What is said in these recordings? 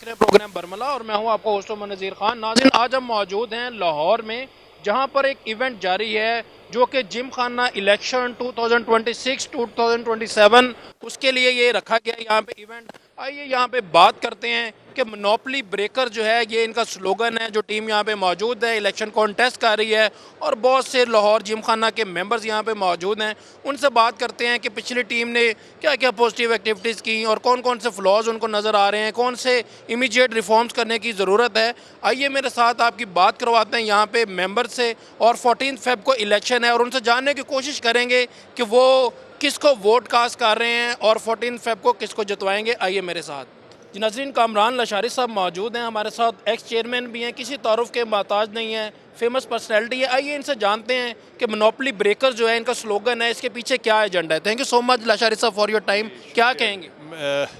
रहे हैं प्रोग्राम बरमला और मैं हूं आपका होस्ट मोहम्मद नज़ीर खान। नाज़रीन, आज हम मौजूद हैं लाहौर में, जहां पर एक इवेंट जारी है जो कि जिम खाना इलेक्शन 2026 2027 उसके लिए ये रखा गया है यहाँ पे इवेंट। आइए यहाँ पे बात करते हैं कि मोनोपली ब्रेकर जो है ये इनका स्लोगन है। जो टीम यहाँ पे मौजूद है इलेक्शन कॉन्टेस्ट कर रही है और बहुत से लाहौर जिम खाना के मेंबर्स यहाँ पे मौजूद हैं। उनसे बात करते हैं कि पिछली टीम ने क्या क्या पॉजिटिव एक्टिविटीज़ की और कौन कौन से फ्लॉज उनको नज़र आ रहे हैं, कौन से इमीडिएट रिफॉर्म्स करने की ज़रूरत है। आइए मेरे साथ आपकी बात करवाते हैं यहाँ पे मेंबर से, और 14 फेब को इलेक्शन है और उनसे जानने की कोशिश करेंगे कि वो किसको वोट कास्ट कर रहे हैं और 14 फेब को किसको जितवाएंगे। आइए मेरे साथ। जी नाज़रीन, कामरान लशारी साहब मौजूद हैं हमारे साथ, एक्स चेयरमैन भी हैं, किसी तारुफ के मोहताज नहीं है, फेमस पर्सनैलिटी है। आइए इनसे जानते हैं कि मोनोपली ब्रेकर जो है इनका स्लोगन है, इसके पीछे क्या एजेंडा है। Thank you so much Lashari साहब फॉर योर टाइम। क्या कहेंगे?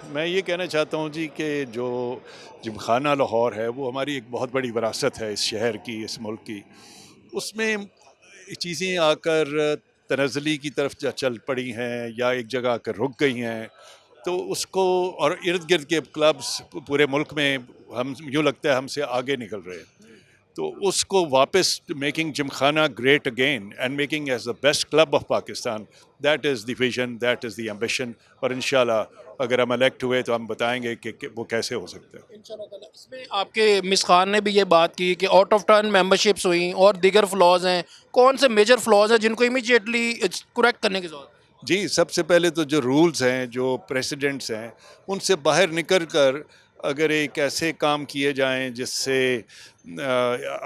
मैं ये कहना चाहता हूँ जी कि जो जिमखाना लाहौर है वो हमारी एक बहुत बड़ी विरासत है, इस शहर की, इस मुल्क की। उसमें चीज़ें आकर तनज़ली की तरफ चल पड़ी हैं या एक जगह आकर रुक गई हैं, तो उसको और इर्द गिर्द के क्लब्स पूरे मुल्क में हम यूँ लगता है हमसे आगे निकल रहे हैं, तो उसको वापस making Gymkhana great again and making as the best club of Pakistan, that is the vision, that is the ambition. और इंशाल्लाह अगर हम इलेक्ट हुए तो हम बताएंगे कि वो कैसे हो सकता है। इंशाल्लाह ताला। इसमें आपके मिस खान ने भी ये बात की कि आउट ऑफ टर्न मेंबरशिप्स हुई और दीगर फ्लॉज हैं। कौन से मेजर फ्लॉज हैं जिनको इमीडिएटली करेक्ट करने की जरूरत जी, सबसे पहले तो जो रूल्स हैं, जो प्रेसिडेंट्स हैं, उनसे बाहर निकल कर अगर एक ऐसे काम किए जाएं जिससे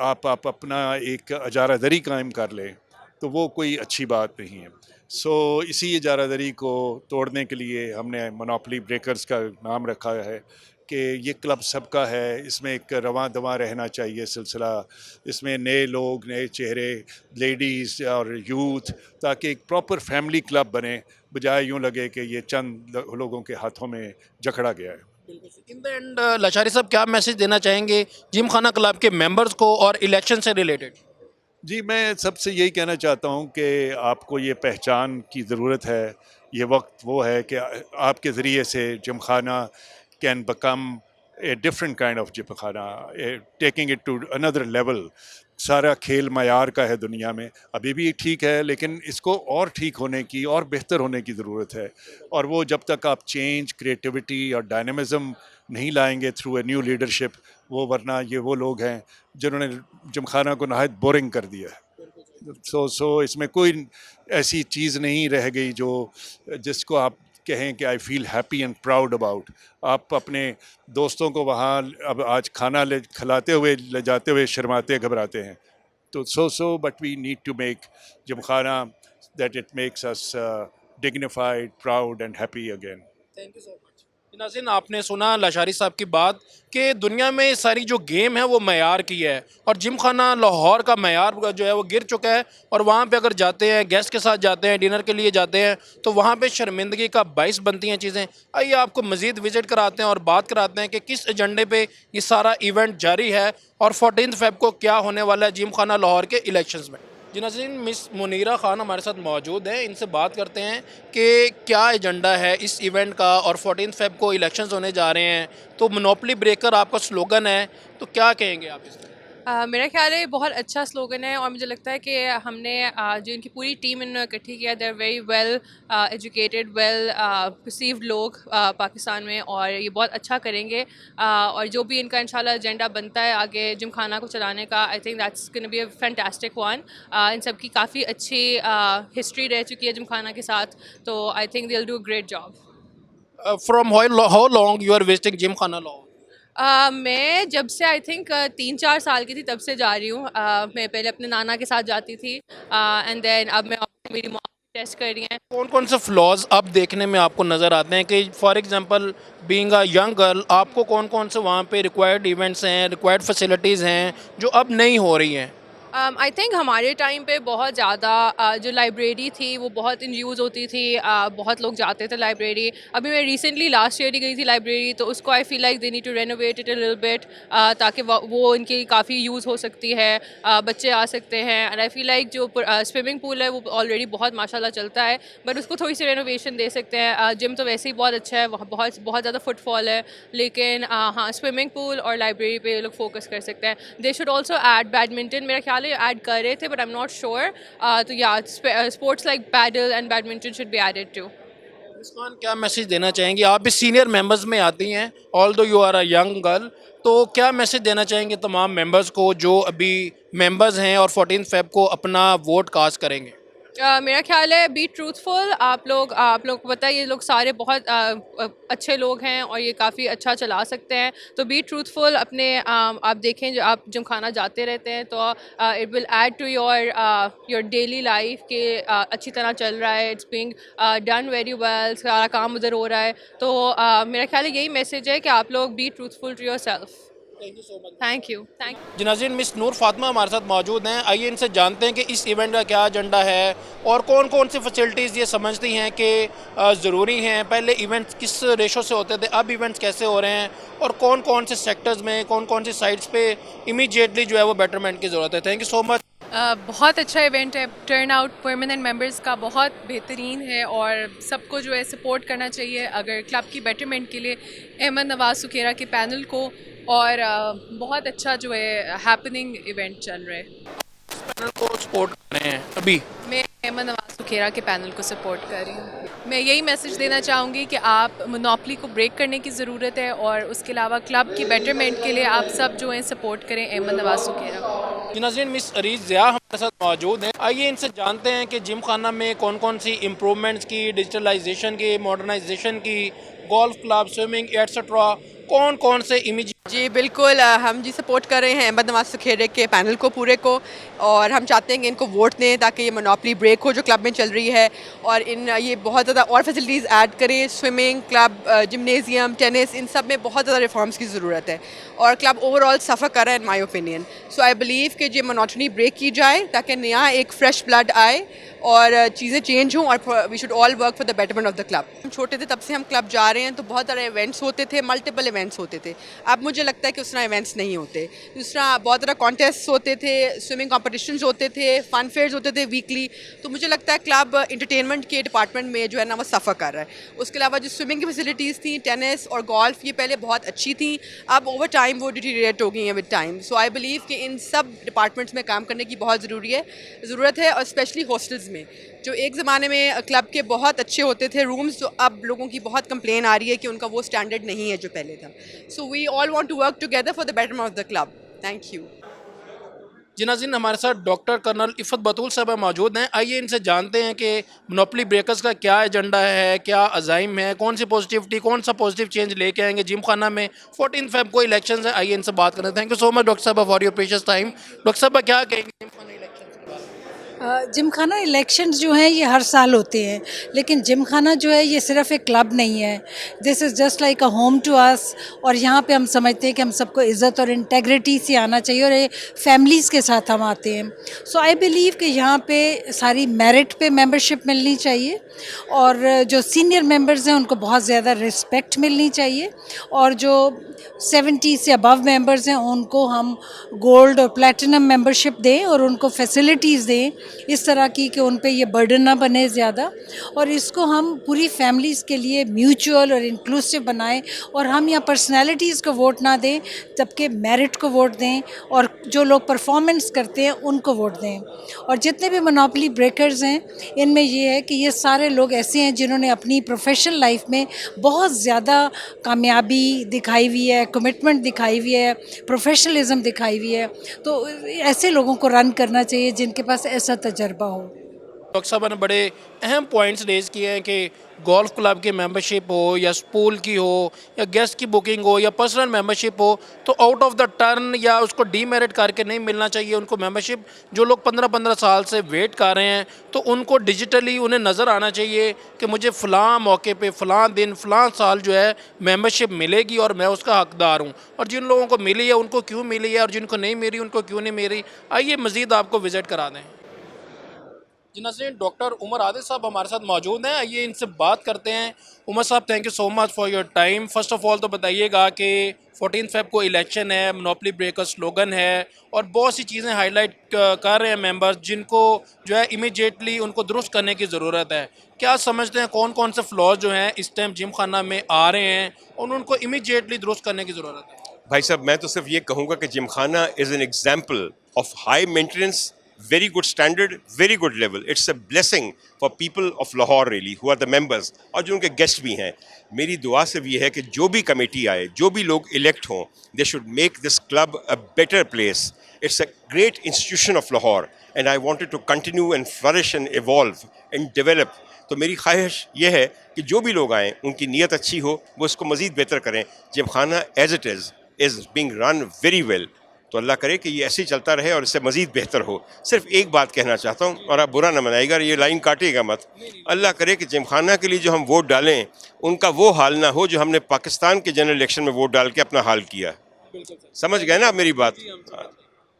आप अपना एक इजारादारी कायम कर लें, तो वो कोई अच्छी बात नहीं है। सो इसी इजारादारी को तोड़ने के लिए हमने मोनोपोली ब्रेकर्स का नाम रखा है कि ये क्लब सबका है, इसमें एक रवां दवां रहना चाहिए सिलसिला, इसमें नए लोग, नए चेहरे, लेडीज़ और यूथ, ताकि एक प्रॉपर फैमिली क्लब बने, बजाय यूँ लगे कि ये चंद लोगों के हाथों में जकड़ा गया है। है? इन द एंड लशारी साहब क्या मैसेज देना चाहेंगे जिम खाना क्लब के मेंबर्स को और इलेक्शन से रिलेटेड? जी, मैं सबसे यही कहना चाहता हूँ कि आपको ये पहचान की ज़रूरत है। ये वक्त वो है कि आपके ज़रिए से Gymkhana can become a different kind of Gymkhana, taking it to another level. सारा खेल मयार का है दुनिया में, अभी भी ठीक है, लेकिन इसको और ठीक होने की और बेहतर होने की ज़रूरत है। और वो जब तक आप चेंज, क्रिएटिविटी और डायनामिज़म नहीं लाएंगे थ्रू ए न्यू लीडरशिप, वो वरना ये वो लोग हैं जिन्होंने जिमखाना को नहायत बोरिंग कर दिया है। सो इसमें कोई ऐसी चीज़ नहीं रह गई जो जिसको आप कहें कि I feel happy and proud about. आप अपने दोस्तों को वहाँ अब आज खाना ले खिलाते हुए, ले जाते हुए शर्माते घबराते हैं। तो but we need to make Gymkhana that it makes us dignified, proud and happy again. Thank you so much. नाज़रीन, आपने सुना लशारी साहब की बात कि दुनिया में सारी जो गेम है वो मयार की है और जिम खाना लाहौर का मयार जो है वो गिर चुका है। और वहाँ पे अगर जाते हैं, गेस्ट के साथ जाते हैं, डिनर के लिए जाते हैं, तो वहाँ पे शर्मिंदगी का बाइस बनती हैं चीज़ें। आइए आपको मज़ीद विज़िट कराते हैं और बात कराते हैं कि किस एजेंडे पे ये सारा इवेंट जारी है और 14 फेब को क्या होने वाला है जिम खाना लाहौर के इलेक्शंस में। जी नाज़रीन, मिस मुनीरा खान हमारे साथ मौजूद है, इनसे बात करते हैं कि क्या एजेंडा है इस इवेंट का और 14 फेब को इलेक्शंस होने जा रहे हैं, तो मोनोपली ब्रेकर आपका स्लोगन है, तो क्या कहेंगे आप इसमें? मेरा ख्याल है ये बहुत अच्छा स्लोगन है और मुझे लगता है कि हमने जो इनकी पूरी टीम इन्होंने इकट्ठी किया, they are very well educated, well perceived लोग पाकिस्तान में, और ये बहुत अच्छा करेंगे। और जो भी इनका इंशाल्लाह एजेंडा बनता है आगे जिम खाना को चलाने का, I think that's gonna be a fantastic one. इन सब की काफ़ी अच्छी हिस्ट्री रह चुकी है जिम खाना के साथ, तो I think they will do a great job. From how long you are visiting Gymkhana Lahore? मैं जब से आई थिंक 3-4 साल की थी तब से जा रही हूँ। मैं पहले अपने नाना के साथ जाती थी, एंड देन अब मैं मेरी मॉम टेस्ट कर रही हैं। कौन कौन से फ्लॉज अब देखने में आपको नज़र आते हैं कि for example being a young girl, आपको कौन कौन से वहाँ पे रिक्वायर्ड इवेंट्स हैं, रिक्वायर्ड फैसिलिटीज़ हैं जो अब नहीं हो रही हैं? आई थिंक हमारे टाइम पे बहुत ज़्यादा जो लाइब्रेरी थी वो बहुत इन यूज़ होती थी, बहुत लोग जाते थे लाइब्रेरी। अभी मैं रिसेंटली लास्ट ईयर ही गई थी लाइब्रेरी, तो उसको I feel like they need to renovate it a little bit, ताकि वो इनकी काफ़ी यूज़ हो सकती है, बच्चे आ सकते हैं। एंड आई फील लाइक जो स्विमिंग पूल है वो ऑलरेडी बहुत माशाल्लाह चलता है, बट उसको थोड़ी सी रेनोवेशन दे सकते हैं। जिम तो वैसे ही बहुत अच्छा है, वहाँ बहुत बहुत ज़्यादा फुटफॉल है, लेकिन हाँ स्विमिंग पूल और लाइब्रेरी पे लोग फोकस कर सकते हैं। They should also add badminton, मेरा ख्याल है ऐड कर रहे थे but I am not sure. तो या sports like padel and badminton should be added too. Khan क्या मैसेज देना चाहेंगे? आप भी सीनियर मेंबर्स में आती हैं, although you are a young girl, तो क्या मैसेज देना चाहेंगे तमाम मेंबर्स को जो अभी मेंबर्स हैं और 14 फेब को अपना वोट कास्ट करेंगे? मेरा ख्याल है बी ट्रूथफुल। आप लोग को पता है ये लोग सारे बहुत अच्छे लोग हैं और ये काफ़ी अच्छा चला सकते हैं, तो बी ट्रूथफुल। अपने आप देखें जो आप जिम खाना जाते रहते हैं तो it will add to your daily life के अच्छी तरह चल रहा है, it's being done very well, सारा काम उधर हो रहा है। तो मेरा ख्याल है यही मैसेज है कि आप लोग be truthful to yourself. Thank you so much. Thank you thank जी नाज़रीन, मिस नूर फातिमा हमारे साथ मौजूद हैं। आइए इनसे जानते हैं कि इस इवेंट का क्या एजेंडा है और कौन कौन सी फैसिलिटीज़ ये समझती हैं कि ज़रूरी हैं। पहले इवेंट्स किस रेशो से होते थे, अब इवेंट्स कैसे हो रहे हैं, और कौन कौन से सेक्टर्स में, कौन कौन सी साइट्स पे इमीडिएटली जो है वो बेटरमेंट की ज़रूरत है। Thank you so much. बहुत अच्छा इवेंट है, टर्न आउट परमानेंट मेंबर्स का बहुत बेहतरीन है और सबको जो है सपोर्ट करना चाहिए अगर क्लब की बेटरमेंट के लिए अहमद नवाज सुखेरा के पैनल को। और बहुत अच्छा जो है हैपनिंग इवेंट चल रहा है। पैनल को सपोर्ट कर रहे हैं अभी। मैं अहमद नवाज सुखेरा के पैनल को सपोर्ट कर रही हूँ। मैं यही मैसेज देना चाहूँगी कि आप मोनोपोली को ब्रेक करने की ज़रूरत है और उसके अलावा क्लब की बेटरमेंट के लिए आप सब जो हैं सपोर्ट करें अहमद नवाज सुखेरा को। जी नाज़रीन, मिस अरीज ज़िया हमारे साथ मौजूद हैं। आइए इनसे जानते हैं कि जिम खाना में कौन कौन सी इम्प्रूवमेंट्स की, डिजिटलाइजेशन की, मॉडर्नाइजेशन की, गोल्फ क्लब, स्विमिंग एट्सट्रा, कौन कौन से इमीडिएट। जी बिल्कुल, हम जी सपोर्ट कर रहे हैं अहमद नवाज सुखेरे के पैनल को पूरे को, और हम चाहते हैं कि इनको वोट दें ताकि ये मोनोपोली ब्रेक हो जो क्लब में चल रही है, और ये बहुत ज़्यादा और फैसिलिटीज़ ऐड करें। स्विमिंग क्लब, जिमनेजियम, टेनिस, इन सब में बहुत ज़्यादा रिफॉर्म्स की ज़रूरत है और क्लब ओवरऑल सफ़र कर रहा है इन my opinion. So I believe कि ये मोनोटनी ब्रेक की जाए ताकि नया एक फ्रेश ब्लड आए और चीज़ें चेंज हों, और we should all work for the betterment of the club. हम छोटे थे तब से हम क्लब जा रहे हैं, तो बहुत सारे इवेंट्स होते थे, मल्टीपल इवेंट्स होते थे। अब मुझे लगता है कि उस तरह इवेंट्स नहीं होते। दूसरा, बहुत ज़्यादा कॉन्टेस्ट होते थे, स्विमिंग कॉम्पिटिशन्स होते थे, फन फेयर्स होते थे वीकली। तो मुझे लगता है क्लब इंटरटेनमेंट के डिपार्टमेंट में जो है ना वो सफ़र कर रहा है। उसके अलावा जो स्विमिंग की फैसिलिटीज़ थी, टेनिस और गोल्फ, ये पहले बहुत अच्छी थी, अब ओवर टाइम वो डिटीरिएट हो गई हैं with time. So I believe कि इन सब डिपार्टमेंट्स में काम करने की बहुत ज़रूरत है, और स्पेशली हॉस्टल्स में जो एक ज़माने में क्लब के बहुत अच्छे होते थे रूम्स, जो अब लोगों की बहुत कंप्लेन आ रही है कि उनका वो स्टैंडर्ड नहीं है जो पहले था। So we all want to work together for the betterment of the club. Thank you. जी नाज़रीन, हमारे साथ डॉक्टर कर्नल इफ़त बतूल साहब मौजूद हैं। आइए इनसे जानते हैं कि मोनोपोली ब्रेकर्स का क्या एजेंडा है, क्या अज़ाइम है, कौन सी पॉजिटिविटी, कौन सा पॉजिटिव चेंज लेके आएंगे जिम खाना में। 14 फेब को इलेक्शन है, आइए इनसे बात करें। Thank you so much doctor साहब for your precious time. Doctor साहब क्या कहेंगे जिम खाना इलेक्शन के बारे में? जिमखाना इलेक्शंस जो हैं ये हर साल होते हैं, लेकिन जिमखाना जो है ये सिर्फ एक क्लब नहीं है। This is just like a home to us, और यहाँ पे हम समझते हैं कि हम सबको इज़्ज़त और इंटेग्रिटी से आना चाहिए, और ये फैमिलीज़ के साथ हम आते हैं। सो आई बिलीव कि यहाँ पे सारी मेरिट पे मेंबरशिप मिलनी चाहिए, और जो सीनियर मेंबर्स हैं उनको बहुत ज़्यादा रिस्पेक्ट मिलनी चाहिए, और जो 70 से अबव मेंबर्स हैं उनको हम गोल्ड और प्लैटिनम मेंबरशिप दें और उनको फैसिलिटीज़ दें इस तरह की कि उन पे ये बर्डन ना बने ज़्यादा, और इसको हम पूरी फैमिलीज़ के लिए म्यूचुअल और इंक्लूसिव बनाएं, और हम यहाँ पर्सनैलिटीज़ को वोट ना दें जबकि मेरिट को वोट दें, और जो लोग परफॉर्मेंस करते हैं उनको वोट दें। और जितने भी मोनोपोली ब्रेकर्स हैं इनमें ये है कि ये सारे लोग ऐसे हैं जिन्होंने अपनी प्रोफेशनल लाइफ में बहुत ज़्यादा कामयाबी दिखाई हुई है, कमिटमेंट दिखाई हुई है, प्रोफेशनलिज्म दिखाई हुई है। तो ऐसे लोगों को रन करना चाहिए जिनके पास ऐसा तजर्बा हो। डॉक्टर साहब ने बड़े अहम पॉइंट्स रेज किए हैं कि गोल्फ क्लब की मेंबरशिप हो या स्कूल की हो या गेस्ट की बुकिंग हो या पर्सनल मेंबरशिप हो तो आउट ऑफ द टर्न या उसको डीमेरिट करके नहीं मिलना चाहिए उनको मेंबरशिप। जो लोग 15-15 साल से वेट कर रहे हैं तो उनको डिजिटली उन्हें नज़र आना चाहिए कि मुझे फ़लाँ मौके पे फ़लाँ दिन फ़लाँ साल जो है मेंबरशिप मिलेगी और मैं उसका हकदार हूँ। और जिन लोगों को मिली है उनको क्यों मिली है और जिनको नहीं मिली उनको क्यों नहीं मिली। आइए मज़ीद आपको विज़िट करा दें। जी नाज़रीन, डॉक्टर उमर आदिल साहब हमारे साथ मौजूद हैं, आइए इनसे बात करते हैं। उमर साहब, thank you so much for your time. First of all तो बताइएगा कि 14 फेब को इलेक्शन है, मोनोपोली ब्रेकर स्लोगन है और बहुत सी चीज़ें हाईलाइट कर रहे हैं मेंबर्स जिनको जो है इमीडिएटली उनको दुरुस्त करने की ज़रूरत है। क्या समझते हैं कौन कौन से फ्लॉज जो हैं इस टाइम जिम खाना में आ रहे हैं और उनको इमीडिएटली दुरुस्त करने की ज़रूरत है? भाई साहब, मैं तो सिर्फ ये कहूँगा कि Gymkhana is an example of high maintenance, very good standard, very good level. It's a blessing for people of Lahore really, who are the members और जो उनके गेस्ट भी हैं। मेरी दुआ से भी है कि जो भी कमेटी आए, जो भी लोग इलेक्ट हों, they should make this club a better place. It's a great institution of Lahore and I want it to continue and flourish and evolve and develop. तो मेरी ख्वाहिश ये है कि जो भी लोग आएँ, उनकी नीयत अच्छी हो, वो इसको मज़ीद बेहतर करें। Gymkhana as it is being run very well. तो अल्लाह करे कि ये ऐसे ही चलता रहे और इससे मज़ीद बेहतर हो। सिर्फ एक बात कहना चाहता हूँ और आप बुरा ना मनाइएगा, ये लाइन काटिएगा मत। अल्लाह करे कि जिमखाना के लिए जो हम वोट डालें उनका वो हाल ना हो जो हमने पाकिस्तान के जनरल इलेक्शन में वोट डाल के अपना हाल किया। समझ गए ना आप मेरी बात?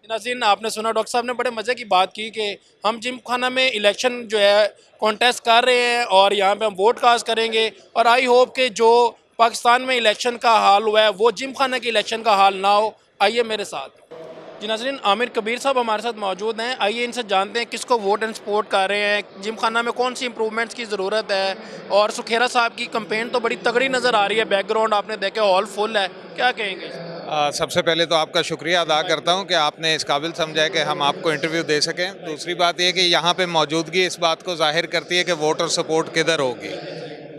नाज़रीन, आपने सुना डॉक्टर साहब ने बड़े मज़े की बात की कि हम जिम खाना में इलेक्शन जो है कॉन्टेस्ट कर रहे हैं और यहाँ पे हम वोट कास्ट करेंगे और आई होप कि जो पाकिस्तान में इलेक्शन का हाल हुआ है वो जिम खाना के इलेक्शन का हाल ना हो। आइए मेरे साथ। जी नाज़रीन, आमिर कबीर साहब हमारे साथ मौजूद हैं, आइए इनसे जानते हैं किसको वोट एंड सपोर्ट कर रहे हैं, जिम खाना में कौन सी इंप्रूवमेंट्स की ज़रूरत है। और सुखेरा साहब की कंपेन तो बड़ी तगड़ी नज़र आ रही है, बैकग्राउंड आपने देखे हॉल फुल है, क्या कहेंगे? सबसे पहले तो आपका शुक्रिया अदा करता हूं कि आपने इस काबिल समझा है कि हम आपको इंटरव्यू दे सकें। दूसरी बात यह कि यहाँ पे मौजूदगी इस बात को जाहिर करती है कि वोटर सपोर्ट किधर होगी।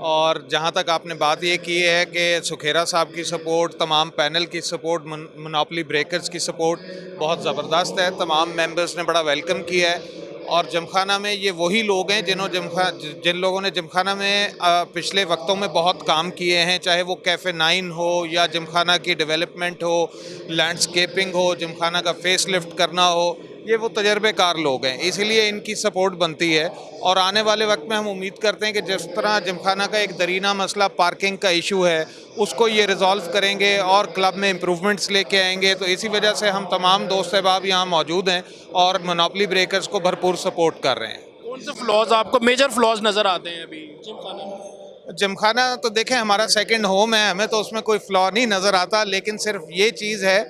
और जहाँ तक आपने बात ये की है कि सुखेरा साहब की सपोर्ट, तमाम पैनल की सपोर्ट, मोनोपोली ब्रेकर्स की सपोर्ट बहुत ज़बरदस्त है। तमाम मेंबर्स ने बड़ा वेलकम किया है और जिमखाना में ये वही लोग हैं जिन लोगों ने जिमखाना में पिछले वक्तों में बहुत काम किए हैं, चाहे वो कैफ़े 9 हो या जिमखाना की डेवलपमेंट हो, लैंडस्केपिंग हो, जिमखाना का फेस लिफ्ट करना हो। ये वो तजर्बेकार लोग हैं, इसीलिए इनकी सपोर्ट बनती है। और आने वाले वक्त में हम उम्मीद करते हैं कि जिस तरह जिमखाना का एक दरीना मसला पार्किंग का इशू है उसको ये रिजॉल्व करेंगे और क्लब में इम्प्रूवमेंट्स लेके आएंगे। तो इसी वजह से हम तमाम दोस्त अहबाब यहाँ मौजूद हैं और मोनोपोली ब्रेकर्स को भरपूर सपोर्ट कर रहे हैं। कौन से फ्लॉज आपको मेजर फ्लॉज नज़र आते हैं अभी जिमखाना में? जिमखाना तो देखें हमारा सेकंड होम है, हमें तो उसमें कोई फ्लॉ नहीं नज़र आता, लेकिन सिर्फ ये चीज़ है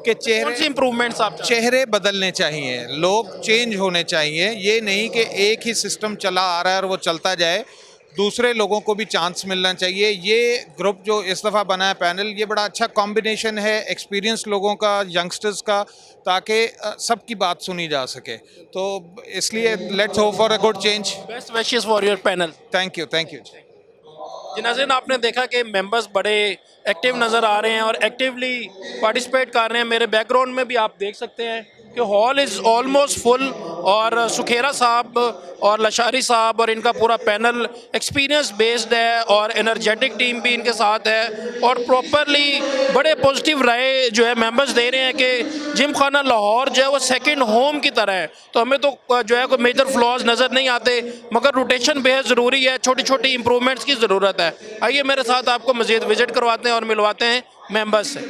कि इम्प्रूवमेंट्स आप चेहरे बदलने चाहिए, लोग चेंज होने चाहिए। ये नहीं कि एक ही सिस्टम चला आ रहा है और वो चलता जाए, दूसरे लोगों को भी चांस मिलना चाहिए। ये ग्रुप जो इस दफ़ा बना है पैनल, ये बड़ा अच्छा कॉम्बिनेशन है एक्सपीरियंस लोगों का, यंगस्टर्स का, ताकि सबकी बात सुनी जा सके। तो इसलिए let's hope for a good change. Best wishes for your panel. Thank you. जी नाज़रीन, आपने देखा कि मेंबर्स बड़े एक्टिव नज़र आ रहे हैं और एक्टिवली पार्टिसिपेट कर रहे हैं। मेरे बैकग्राउंड में भी आप देख सकते हैं कि हॉल इज़ ऑलमोस्ट फुल और सुखेरा साहब और लशारी साहब और इनका पूरा पैनल एक्सपीरियंस बेस्ड है और एनर्जेटिक टीम भी इनके साथ है और प्रॉपरली बड़े पॉजिटिव राय जो है मेंबर्स दे रहे हैं कि जिम खाना लाहौर जो है वो सेकंड होम की तरह है। तो हमें तो जो है कोई मेजर फ्लॉज नज़र नहीं आते, मगर रोटेशन बेहद ज़रूरी है, छोटी छोटी इंप्रूवमेंट्स की ज़रूरत है। आइए मेरे साथ आपको मज़ीद विजिट करवाते हैं और मिलवाते हैं मेंबर्स से।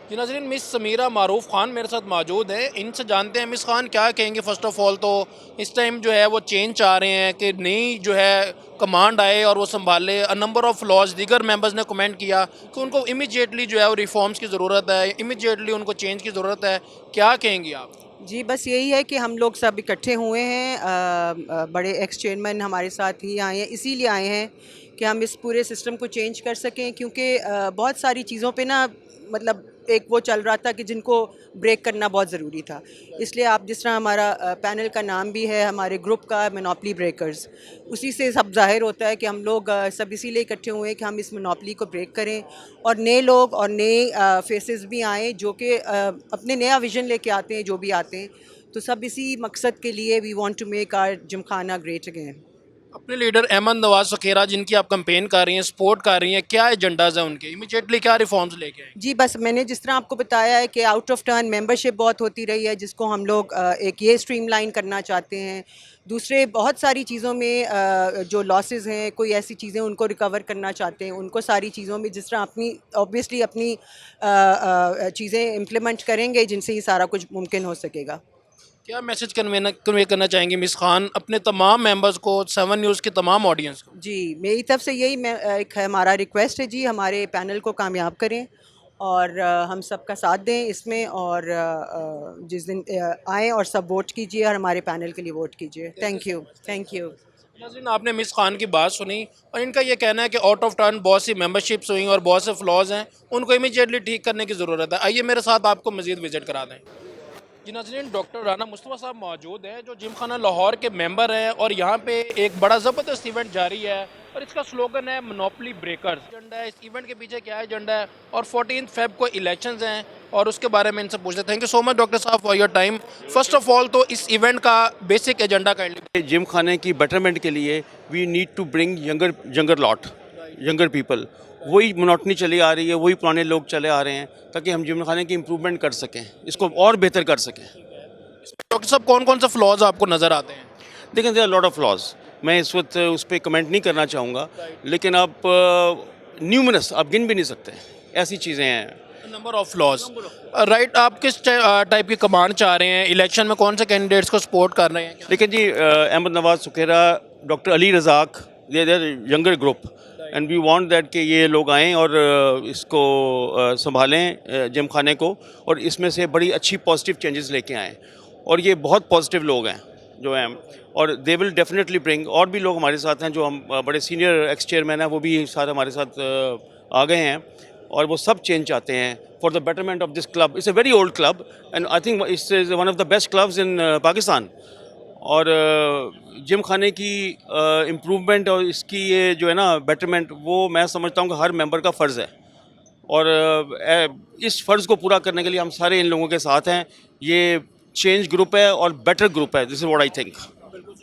जी नाज़रीन, मिस समीरा मारूफ खान मेरे साथ मौजूद है, इनसे जानते हैं मिस खान क्या कहेंगे। फ़र्स्ट ऑफ़ ऑल तो इस टाइम जो है वो चेंज चाह रहे हैं कि नई जो है कमांड आए और वो संभाले। अ नंबर ऑफ़ फ्लॉज दीगर मेंबर्स ने कमेंट किया कि उनको इमीडिएटली जो है वो रिफॉर्म्स की ज़रूरत है, इमीडिएटली उनको चेंज की ज़रूरत है, क्या कहेंगी आप? जी बस यही है कि हम लोग सब इकट्ठे हुए हैं, बड़े एक्स चेयरमैन हमारे साथ ही आए हैं, इसीलिए आए हैं कि हम इस पूरे सिस्टम को चेंज कर सकें, क्योंकि बहुत सारी चीज़ों पे ना मतलब एक वो चल रहा था कि जिनको ब्रेक करना बहुत ज़रूरी था। इसलिए आप जिस तरह हमारा पैनल का नाम भी है हमारे ग्रुप का मोनोपोली ब्रेकर्स, उसी से सब जाहिर होता है कि हम लोग सब इसीलिए इकट्ठे हुए हैं कि हम इस मोनोपोली को ब्रेक करें और नए लोग और नए फेसेस भी आएँ जो कि अपने नया विज़न लेके आते हैं, जो भी आते हैं। तो सब इसी मकसद के लिए we want to make our Gymkhana great again. अपने लीडर अहमद नवाज सुखेरा जिनकी आप कैंपेन कर रही हैं, सपोर्ट कर रही हैं, क्या एजेंडाज हैं उनके, इमीडिएटली क्या रिफॉर्म्स लेके आए? जी बस मैंने जिस तरह आपको बताया है कि आउट ऑफ टर्न मेंबरशिप बहुत होती रही है, जिसको हम लोग एक ये स्ट्रीमलाइन करना चाहते हैं। दूसरे बहुत सारी चीज़ों में जो लॉसेस हैं, कोई ऐसी चीज़ें उनको रिकवर करना चाहते हैं, उनको सारी चीज़ों में जिस तरह अपनी ऑब्वियसली अपनी चीज़ें इम्प्लीमेंट करेंगे जिनसे ये सारा कुछ मुमकिन हो सकेगा। क्या मैसेज कन्वे करना चाहेंगे मिस खान अपने तमाम मेंबर्स को, 7 न्यूज़ की तमाम ऑडियंस को? जी मेरी तरफ से यही मैं एक हमारा रिक्वेस्ट है जी, हमारे पैनल को कामयाब करें और हम सबका साथ दें इसमें, और जिस दिन आएँ और सब वोट कीजिए और हमारे पैनल के लिए वोट कीजिए। Thank you, thank you. नाज़रीन, आपने मिस खान की बात सुनी और इनका ये कहना है कि आउट ऑफ टर्न बहुत सी मेंबरशिप्स हुई और बहुत से फ्लॉज हैं, उनको इमीडिएटली ठीक करने की ज़रूरत है। आइए मेरे साथ आपको मज़ीद विजिट करा दें। जी नाज़रीन, डॉक्टर राना मुस्तफ़ा साहब मौजूद हैं जो जिमखाना लाहौर के मेंबर हैं और यहाँ पे एक बड़ा ज़बरदस्त इवेंट जारी है और इसका स्लोगन है मोनोपोली ब्रेकर्स। एजेंडा है इस इवेंट के पीछे, क्या एजेंडा है, और 14 फेब को इलेक्शंस हैं और उसके बारे में इनसे पूछते हैं। Thank you so much doctor साहब for your time. First of all तो इस इवेंट का बेसिक एजेंडा काइंडली। जिम खाने की बेटरमेंट के लिए we need to bring younger people. वही मोनोटनी चली आ रही है, वही पुराने लोग चले आ रहे हैं, ताकि हम जिम खाने की इम्प्रूवमेंट कर सकें, इसको और बेहतर कर सकें। डॉक्टर साहब कौन कौन से फ्लॉज आपको नज़र आते हैं? देखें, there are lot of flaws, मैं इस वक्त उस पर कमेंट नहीं करना चाहूँगा, लेकिन आप न्यूमरस आप गिन भी नहीं सकते, ऐसी चीज़ें हैं। Number of flaws, right. आप किस टाइप की कमांड चाह रहे हैं? इलेक्शन में कौन से कैंडिडेट्स को सपोर्ट कर रहे हैं? लेकिन जी Ahmad Nawaz Sukhera, doctor Ali Razzaq, their younger group, and we want that कि ये लोग आएँ और इसको संभालें जिम खाने को, और इसमें से बड़ी अच्छी पॉजिटिव चेंजेस लेके आएँ। और ये बहुत पॉजिटिव लोग हैं जो हैं, और दे विल डेफिनेटली ब्रिंग। और भी लोग हमारे साथ हैं जो हम बड़े सीनियर एक्स चेयरमैन हैं, वो भी सारे हमारे साथ आ गए हैं, और वो सब चेंज चाहते हैं for the betterment of this club. It's a very old club and I think it's one of the best clubs in Pakistan. और जिम खाने की इम्प्रूवमेंट और इसकी ये जो है ना बेटरमेंट, वो मैं समझता हूँ कि हर मेंबर का फ़र्ज़ है, और इस फ़र्ज़ को पूरा करने के लिए हम सारे इन लोगों के साथ हैं। ये चेंज ग्रुप है और बेटर ग्रुप है, this is what I think,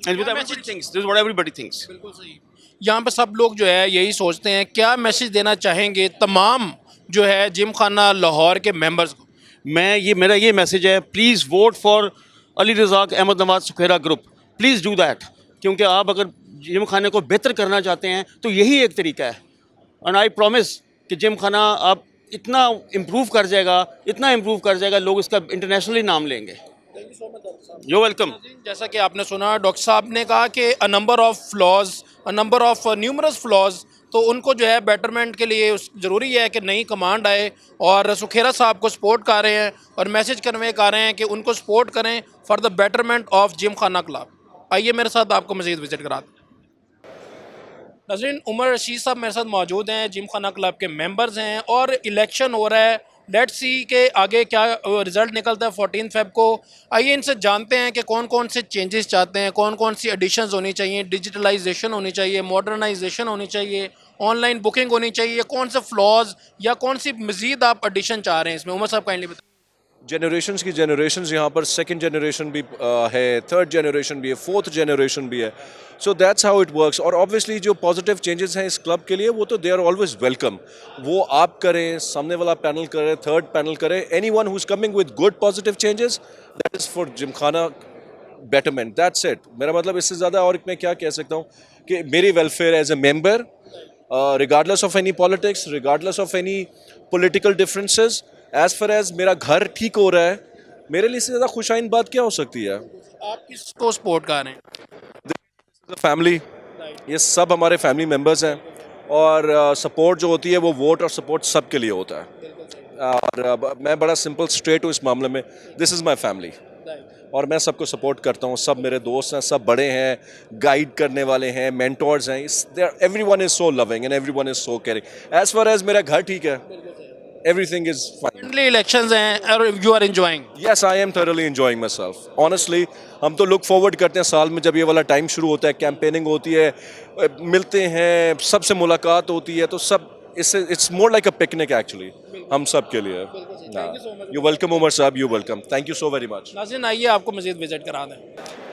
and with everybody thinks, this is what everybody thinks. बिल्कुल सही। यहाँ पे सब लोग जो है यही सोचते हैं। क्या मैसेज देना चाहेंगे तमाम जो है जिम खाना लाहौर के मेंबर्स को? मेरा ये मैसेज है, please vote for Ali Razzaq Ahmad Nawaz Sukhera group, please do that, क्योंकि आप अगर जिम खाने को बेहतर करना चाहते हैं तो यही एक तरीका है। एंड आई प्रॉमिस कि जिम खाना आप इतना इम्प्रूव कर जाएगा, लोग इसका इंटरनेशनली नाम लेंगे। You welcome. जैसा कि आपने सुना, डॉक्टर साहब ने कहा कि नंबर ऑफ न्यूमरस फ्लॉज, तो उनको जो है बेटरमेंट के लिए ज़रूरी है कि नई कमांड आए, और सुखेरा साहब को सपोर्ट कर रहे हैं और मैसेज कन्वे कर रहे हैं कि उनको सपोर्ट करें for the betterment of gym खाना क्लब। आइए मेरे साथ आपको मज़ीद विजिट कराते हैं। नाज़रीन, उमर रशीद साहब मेरे साथ मौजूद हैं, जिम खाना क्लब के मेंबर्स हैं, और इलेक्शन हो रहा है। लेट्स सी के आगे क्या रिज़ल्ट निकलता है 14 फेब को। आइए इनसे जानते हैं कि कौन कौन से चेंजेस चाहते हैं, कौन कौन सी एडिशंस होनी चाहिए, डिजिटलाइजेशन होनी चाहिए, मॉडर्नाइजेशन होनी चाहिए, ऑनलाइन बुकिंग होनी चाहिए, कौन से फ्लॉज या कौन सी मज़ीद आप एडिशन चाह रहे हैं इसमें? उमर साहब काइंडली बताइए। जनरेशन्स की जनरेशन्स यहाँ पर सेकंड जनरेशन भी है, थर्ड जनरेशन भी है, फोर्थ जनरेशन भी है। So that's how it works. और ऑब्वियसली जो पॉजिटिव चेंजेस हैं इस क्लब के लिए, वो तो दे आर ऑलवेज वेलकम। वो आप करें, सामने वाला पैनल करे, थर्ड पैनल करे, any one who is coming with good positive changes, that is for Gymkhana betterment, that's it. मेरा मतलब इससे ज़्यादा और मैं क्या कह सकता हूँ कि मेरी welfare as a member, regardless of any politics, regardless of any political differences, as far as मेरा घर ठीक हो रहा है, मेरे लिए इससे ज़्यादा खुशाइन बात क्या हो सकती है? आप किसको सपोर्ट कर रहे हैं? फैमिली, ये सब हमारे फैमिली मेम्बर्स हैं, और सपोर्ट जो होती है वो वोट और सपोर्ट सब के लिए होता है। और मैं बड़ा सिंपल स्ट्रेट हूँ इस मामले में, दिस इज़ माई फैमिली, और मैं सबको सपोर्ट करता हूँ। सब मेरे दोस्त हैं, सब बड़े हैं, गाइड करने वाले हैं, मेंटोर्स हैं। Everyone is so loving and everyone is so caring. As far as मेरा घर ठीक है, एवरीथिंग इज फाइन। इलेक्शंस हैं और you are enjoying? Yes, I am thoroughly enjoying myself honestly. हम तो लुक फॉरवर्ड करते हैं साल में जब ये वाला टाइम शुरू होता है, कैंपेनिंग होती है, मिलते हैं, सबसे मुलाकात होती है, तो सब it's more like a picnic actually, हम सब के लिए। यू वेलकम उमर साहब, you welcome, thank you so very much. नाज़रीन आइए आपको मज़ीद विजिट करा दें।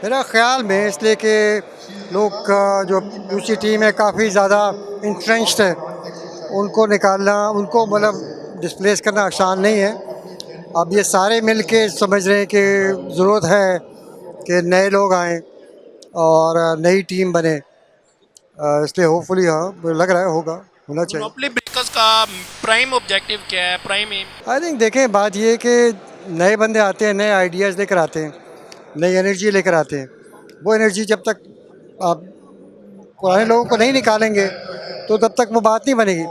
मेरा ख्याल में इसलिए कि लोग जो दूसरी टीम है काफ़ी ज़्यादा इंट्रेंच्ड है, उनको निकालना, उनको मतलब डिस्प्लेस करना आसान नहीं है। अब ये सारे मिल के समझ रहे हैं कि ज़रूरत है कि नए लोग आएँ और नई टीम बने, इसलिए होपफुली हाँ मुझे लग रहा है होना चाहिए। मोनोपोली ब्रेकर्स का प्राइम ऑब्जेक्टिव क्या है, प्राइम एम? आई थिंक देखें, बात ये है कि नए बंदे आते हैं, नए आइडियाज़ लेकर आते हैं, नई एनर्जी लेकर आते हैं। वो एनर्जी जब तक आप पुराने लोगों को नहीं निकालेंगे तो तब तक वो बात नहीं बनेगी।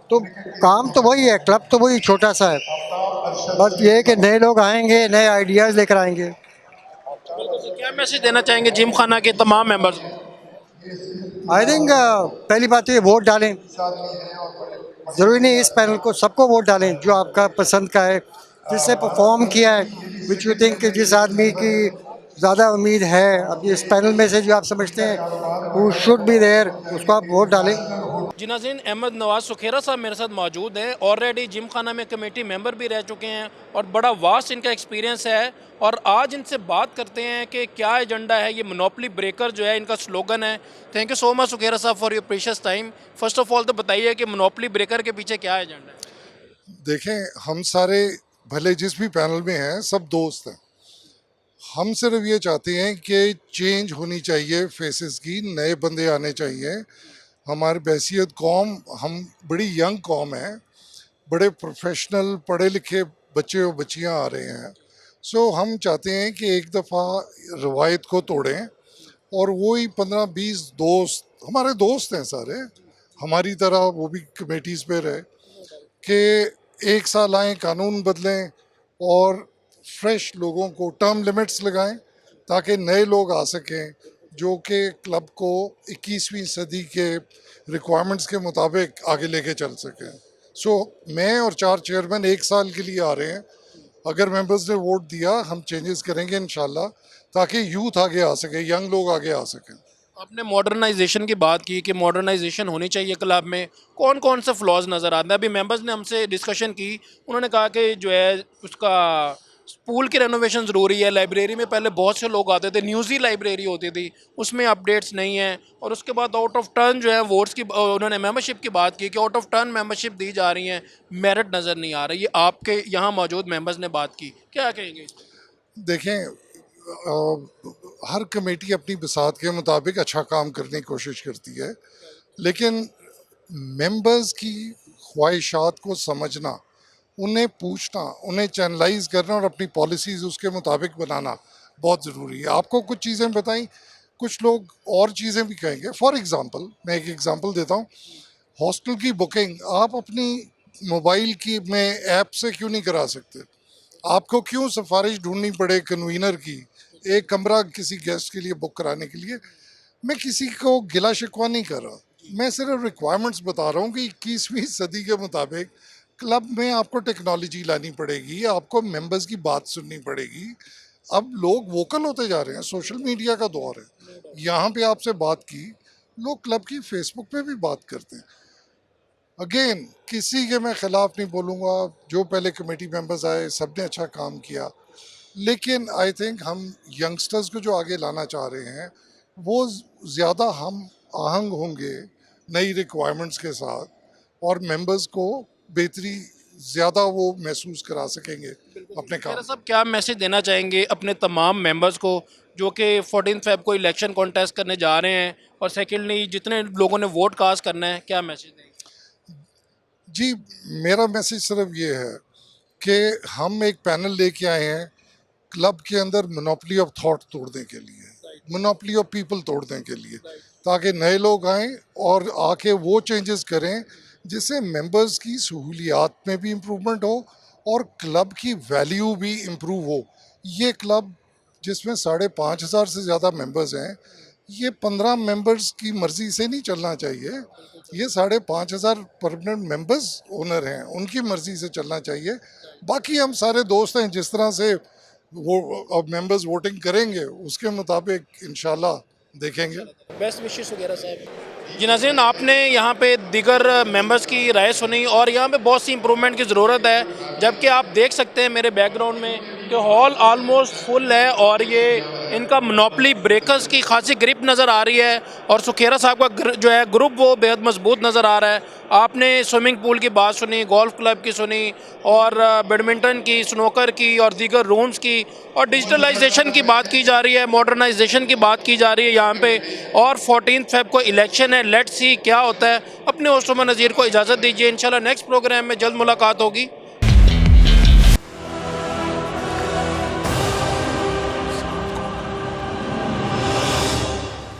तो काम तो वही है, क्लब तो वही छोटा सा है, बस ये है कि नए लोग आएंगे, नए आइडियाज़ लेकर आएंगे। क्या मैसेज देना चाहेंगे जिम खाना के तमाम मेंबर्स को? आई थिंक पहली बात तो ये वोट डालें, ज़रूरी नहीं इस पैनल को, सबको वोट डालें जो आपका पसंद का है, जिससे परफॉर्म किया है, विच यू थिंक जिस आदमी की ज़्यादा उम्मीद है अब इस पैनल में से, जो आप समझते हैं हु शुड बी देयर, उसको आप वोट डालें। जी नाज़रीन, अहमद नवाज सुखेरा साहब मेरे साथ मौजूद हैं। ऑलरेडी जिम खाना में कमेटी मेंबर भी रह चुके हैं और बड़ा वास्ट इनका एक्सपीरियंस है। और आज इनसे बात करते हैं कि क्या एजेंडा है, ये मोनोपोली ब्रेकर जो है इनका स्लोगन है। Thank you so much Sukhera साहब for your precious time. First of all तो बताइए कि मोनोपोली ब्रेकर के पीछे क्या एजेंडा है? देखें, हम सारे भले जिस भी पैनल में हैं सब दोस्त हैं। हम सिर्फ ये चाहते हैं कि चेंज होनी चाहिए, फेसेस की नए बंदे आने चाहिए। हमारी बैसियत कौम, हम बड़ी यंग कौम है, बड़े प्रोफेशनल पढ़े लिखे बच्चे और बच्चियां आ रहे हैं। सो हम चाहते हैं कि एक दफ़ा रवायत को तोड़ें और वही 15-20 दोस्त, हमारे दोस्त हैं सारे, हमारी तरह वो भी कमेटीज़ पे रहे, कि एक साल आएँ, कानून बदलें और फ्रेश लोगों को टर्म लिमिट्स लगाएं ताकि नए लोग आ सकें जो कि क्लब को 21वीं सदी के रिक्वायरमेंट्स के मुताबिक आगे लेके चल सकें। सो मैं और 4 चेयरमैन 1 साल के लिए आ रहे हैं। अगर मेंबर्स ने वोट दिया, हम चेंजेस करेंगे इंशाल्लाह, ताकि यूथ आगे आ सके, यंग लोग आगे आ सकें। आपने मॉडर्नाइजेशन की बात की कि मॉडर्नाइजेशन होनी चाहिए क्लब में, कौन कौन से फ्लॉज नज़र आते हैं? अभी मेंबर्स ने हमसे डिस्कशन की, उन्होंने कहा कि जो है उसका स्कूल की रेनोवेशन ज़रूरी है। लाइब्रेरी में पहले बहुत से लोग आते थे, न्यूज़ी लाइब्रेरी होती थी, उसमें अपडेट्स नहीं हैं। और उसके बाद आउट ऑफ टर्न जो है वोट्स की, उन्होंने मेंबरशिप की बात की कि आउट ऑफ टर्न मेंबरशिप दी जा रही हैं, मेरिट नज़र नहीं आ रही। ये आपके यहाँ मौजूद मेंबर्स ने बात की, क्या कहेंगे? देखें, हर कमेटी अपनी बसात के मुताबिक अच्छा काम करने की कोशिश करती है, लेकिन मेंबर्स की ख्वाहिशात को समझना, उन्हें पूछना, उन्हें चैनलाइज करना और अपनी पॉलिसीज़ उसके मुताबिक बनाना बहुत ज़रूरी है। आपको कुछ चीज़ें बताई, कुछ लोग और चीज़ें भी कहेंगे। फॉर एग्ज़ाम्पल, मैं एक एग्ज़ाम्पल देता हूँ, हॉस्टल की बुकिंग आप अपनी मोबाइल की में ऐप से क्यों नहीं करा सकते? आपको क्यों सिफारिश ढूंढनी पड़े कन्वीनर की एक कमरा किसी गेस्ट के लिए बुक कराने के लिए? मैं किसी को गिला शिकवा नहीं कर रहा, मैं सिर्फ रिक्वायरमेंट्स बता रहा हूँ कि 21वीं सदी के मुताबिक क्लब में आपको टेक्नोलॉजी लानी पड़ेगी, आपको मेंबर्स की बात सुननी पड़ेगी। अब लोग वोकल होते जा रहे हैं, सोशल मीडिया का दौर है। यहाँ पे आपसे बात की, लोग क्लब की फेसबुक पे भी बात करते हैं। अगेन, किसी के मैं ख़िलाफ़ नहीं बोलूँगा, जो पहले कमेटी मेंबर्स आए सब ने अच्छा काम किया, लेकिन आई थिंक हम यंगस्टर्स को जो आगे लाना चाह रहे हैं वो ज़्यादा हम आहंग होंगे नई रिक्वायरमेंट्स के साथ, और मेंबर्स को बेहतरी ज़्यादा वो महसूस करा सकेंगे अपने काम। साहब, क्या मैसेज देना चाहेंगे अपने तमाम मेंबर्स को जो कि 14 फेब को इलेक्शन कॉन्टेस्ट करने जा रहे हैं, और सेकेंडली जितने लोगों ने वोट कास्ट करना है, क्या मैसेज देंगे? जी, मेरा मैसेज सिर्फ ये है कि हम एक पैनल लेके आए हैं क्लब के अंदर मोनोपोली ऑफ थॉट तोड़ने के लिए, मोनोपोली ऑफ पीपल तोड़ने के लिए, ताकि नए लोग आएँ और आके वो चेंजेस करें जिससे मेंबर्स की सहूलियात में भी इम्प्रूवमेंट हो और क्लब की वैल्यू भी इम्प्रूव हो। ये क्लब जिसमें 5,500 से ज़्यादा मेंबर्स हैं, ये 15 मेंबर्स की मर्ज़ी से नहीं चलना चाहिए। ये 5,500 परमानेंट मेंबर्स ओनर हैं, उनकी मर्ज़ी से चलना चाहिए। बाकी हम सारे दोस्त हैं, जिस तरह से वो मेंबर्स वोटिंग करेंगे उसके मुताबिक इंशाल्लाह देखेंगे। बेस्ट विशेस वगैरह साहब। जी नाज़रीन, आपने यहाँ पे दीगर मेंबर्स की राय सुनी और यहाँ पे बहुत सी इम्प्रूवमेंट की ज़रूरत है, जबकि आप देख सकते हैं मेरे बैकग्राउंड में कि हॉल ऑलमोस्ट फुल है और ये इनका मोनोपोली ब्रेकर्स की खासी ग्रिप नज़र आ रही है और सुखेरा साहब का जो है ग्रुप वो बेहद मजबूत नज़र आ रहा है। आपने स्विमिंग पूल की बात सुनी, गोल्फ क्लब की सुनी और बैडमिंटन की, स्नोकर की और दीगर रूम्स की, और डिजिटलाइजेशन की बात की जा रही है, मॉडर्नाइजेशन की बात की जा रही है यहाँ पे। और 14 फेब को इलेक्शन है, लेट्स सी क्या होता है। अपने होस्ट उमर नज़ीर को इजाज़त दीजिए, इंशाल्लाह नेक्स्ट प्रोग्राम में जल्द मुलाकात होगी।